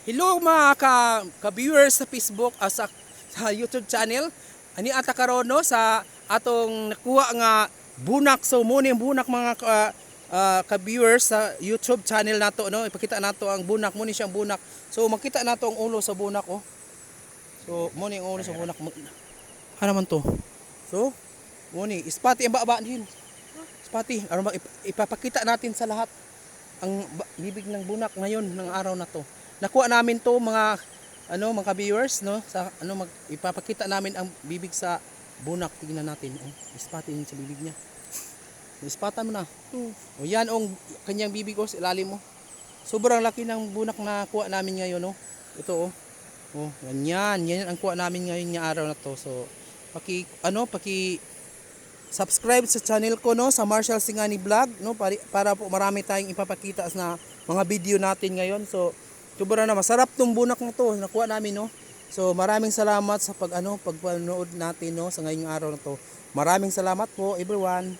Hello mga ka-viewers sa Facebook sa YouTube channel. Ani ata karon no sa atong nakuha nga bunak, so mo ni bunak mga ka-viewers sa YouTube channel nato no. Ipakita nato ang bunak, mo ni siyang bunak. So makita nato ang ulo sa bunak oh. So mo ni ang ulo sa bunak. Ano man to? So mo ni ispati ang baba din. Ispati aron ipapakita natin sa lahat ang bibig ng bunak ngayon ng araw na to. Nakuha namin to mga mga viewers no sa ipapakita namin ang bibig sa bunak. Tingnan natin oh, ispatin sa bibig niya. Ispatan mo na. O yan ang kanyang bibig oh, sa ilalim mo. Sobrang laki ng bunak na kuha namin ngayon no. Ito oh. Oh, ganyan. Yan ang kuha namin ngayon ng araw na to. So paki subscribe sa channel ko no sa Marshall Singani Vlog no para po marami tayong ipapakita na mga video natin ngayon. So sobra na masarap tong bunak na to nakuha namin no. So maraming salamat sa pagpanood natin no sa ngayong araw na to. Maraming salamat po everyone.